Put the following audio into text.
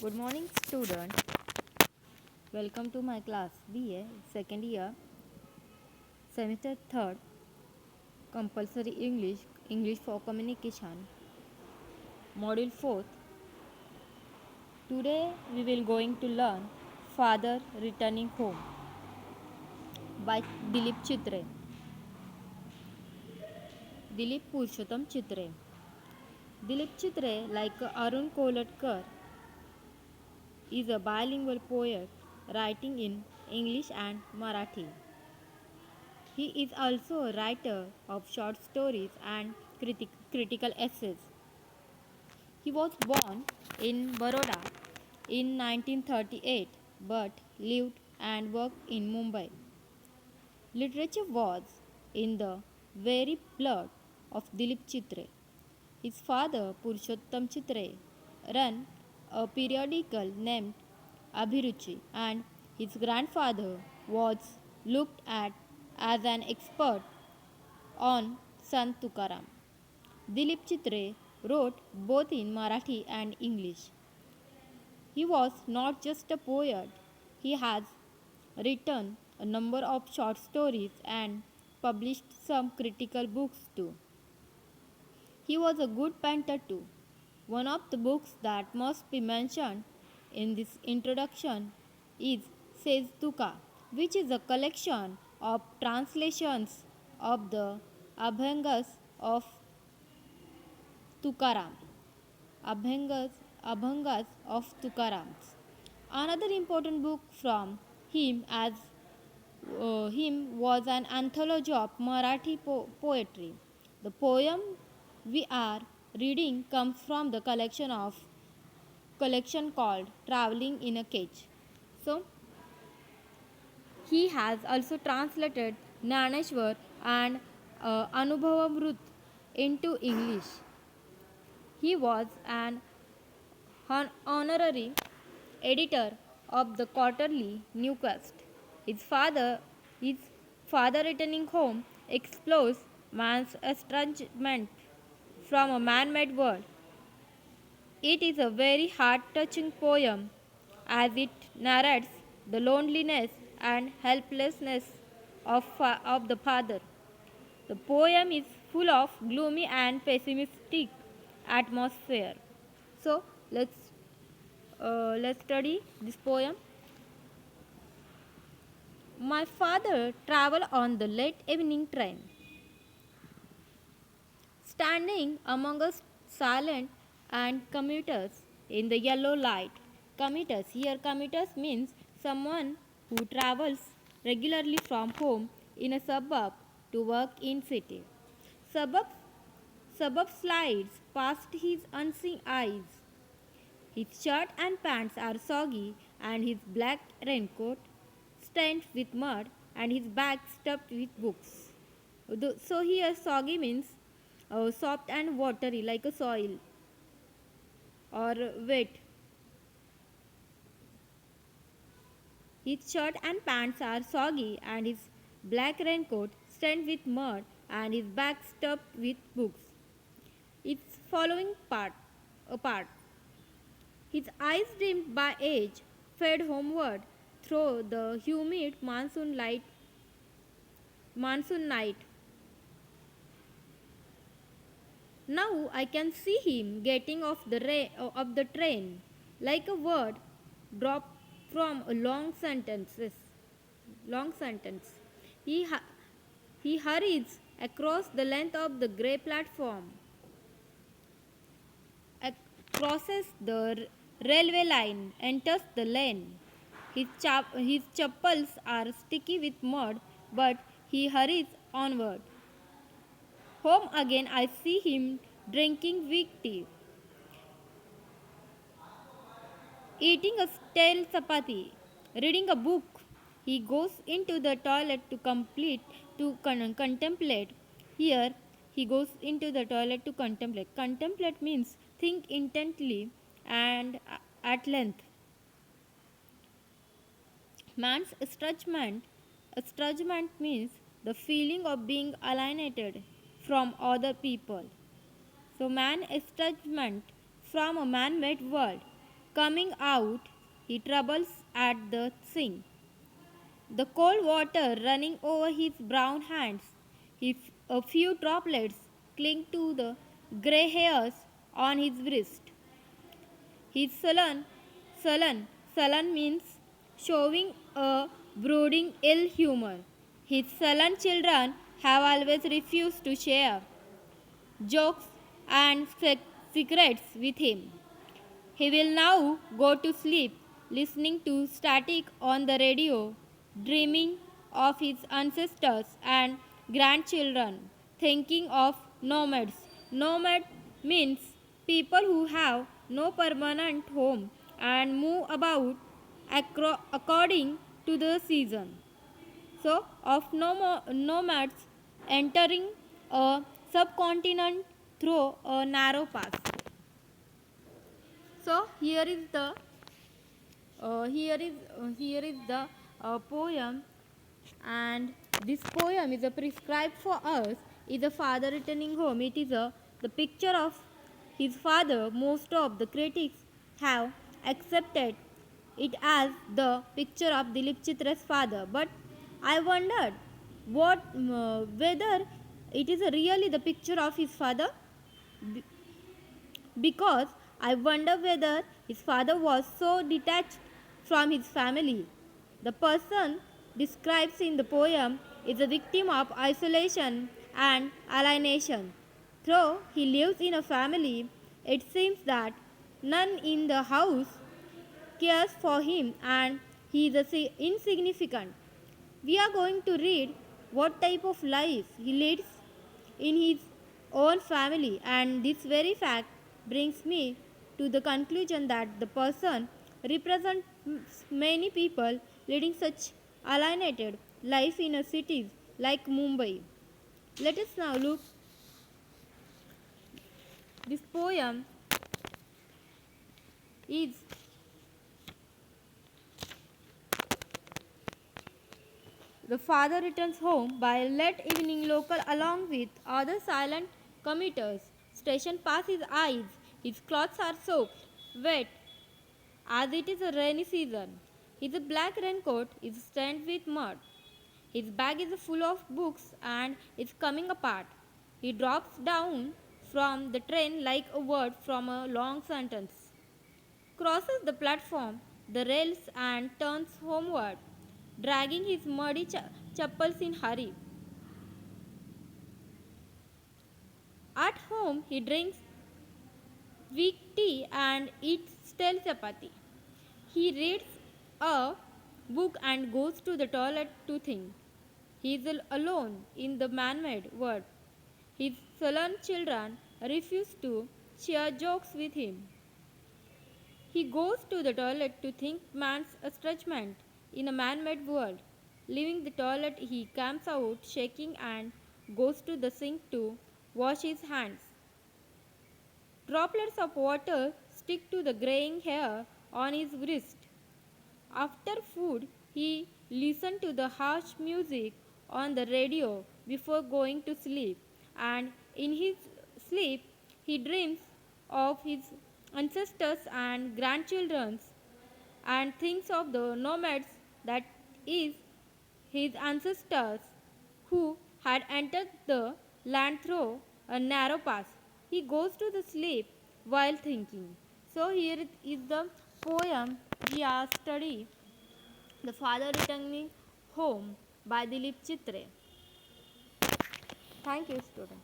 Good morning, student. Welcome to my class BA second year, semester third, compulsory English for communication, module fourth. Today we will going to learn Father Returning Home by Dilip Chitre. Dilip Purushottam Chitre. Dilip Chitre, like Arun Kolatkar, is a bilingual poet writing in English and Marathi. He is also a writer of short stories and critical essays. He was born in Baroda in 1938 but lived and worked in Mumbai. Literature was in the very blood of Dilip Chitre. His father, Purushottam Chitre, ran a periodical named Abhiruchi, and his grandfather was looked at as an expert on Sant Tukaram. Dilip Chitre wrote both in Marathi and English. He was not just a poet, he has written a number of short stories and published some critical books too. He was a good painter too. One of the books that must be mentioned in this introduction is Says Tuka, which is a collection of translations of the Abhangas of Tukaram. Abhangas of Tukarams. Another important book from him was an anthology of Marathi poetry. The poem we are reading comes from the collection called Traveling in a Cage. So he has also translated Gnaneshwar and Anubhavamrut into English. He was an honorary editor of the quarterly Newscast. His father returning home, explores man's estrangement from a man-made world. It is a very heart-touching poem as it narrates the loneliness and helplessness of the father. The poem is full of gloomy and pessimistic atmosphere. So let's study this poem. My father traveled on the late evening train. Standing among us silent and commuters in the yellow light. Commuters means someone who travels regularly from home in a suburb to work in city. Suburb, suburb slides past his unseen eyes. His shirt and pants are soggy and his black raincoat stained with mud and his bag stuffed with books. So here soggy means soft and watery like a soil or wet. His shirt and pants are soggy and his black raincoat stained with mud and his bag stuffed with books. Its following part apart. His eyes dimmed by age fade homeward through the humid monsoon night. Now I can see him getting of the train like a word dropped from a long sentence. He, hu- he hurries across the length of the grey platform, crosses the railway line, enters the lane. His chappals are sticky with mud, but he hurries onward. Home again, I see him drinking weak tea, eating a stale chapati, reading a book. He goes into the toilet to contemplate. Here, he goes into the toilet to contemplate. Contemplate means think intently and at length. Man's estrangement means the feeling of being alienated from other people. So, man estrangement from a man made world. Coming out, he troubles at the sink. The cold water running over his brown hands. A few droplets cling to the grey hairs on his wrist. His sullen means showing a brooding ill humor. His sullen children have always refused to share jokes and secrets with him. He will now go to sleep listening to static on the radio, dreaming of his ancestors and grandchildren, thinking of nomads. Nomad means people who have no permanent home and move about according to the season. So, of nomads entering a subcontinent through a narrow pass. So here is the poem, and this poem is a prescribed for us is a father returning home. It is the picture of his father. Most of the critics have accepted it as the picture of Dilip Chitra's father, but I wondered whether it is really the picture of his father, because I wonder whether his father was so detached from his family. The person described in the poem is a victim of isolation and alienation. Though he lives in a family, it seems that none in the house cares for him and he is insignificant. We are going to read what type of life he leads in his own family, and this very fact brings me to the conclusion that the person represents many people leading such alienated life in a cities like Mumbai. Let us now look this poem is The Father Returns Home by late evening local along with other silent commuters. Station pass his eyes. His clothes are soaked, wet, as it is a rainy season. His black raincoat is stained with mud. His bag is full of books and is coming apart. He drops down from the train like a word from a long sentence, crosses the platform, the rails, and turns homeward, dragging his muddy chappals in hurry. At home, he drinks weak tea and eats stale chapati. He reads a book and goes to the toilet to think. He is alone in the man-made world. His sullen children refuse to share jokes with him. He goes to the toilet to think man's estrangement in a man-made world. Leaving the toilet, he comes out shaking and goes to the sink to wash his hands. Droplets of water stick to the graying hair on his wrist. After food, he listens to the harsh music on the radio before going to sleep, and in his sleep, he dreams of his ancestors and grandchildren and thinks of the nomads, that is, his ancestors who had entered the land through a narrow pass. He goes to the sleep while thinking. So here is the poem we are studying, The Father Returning Home by Dilip Chitre. Thank you, student.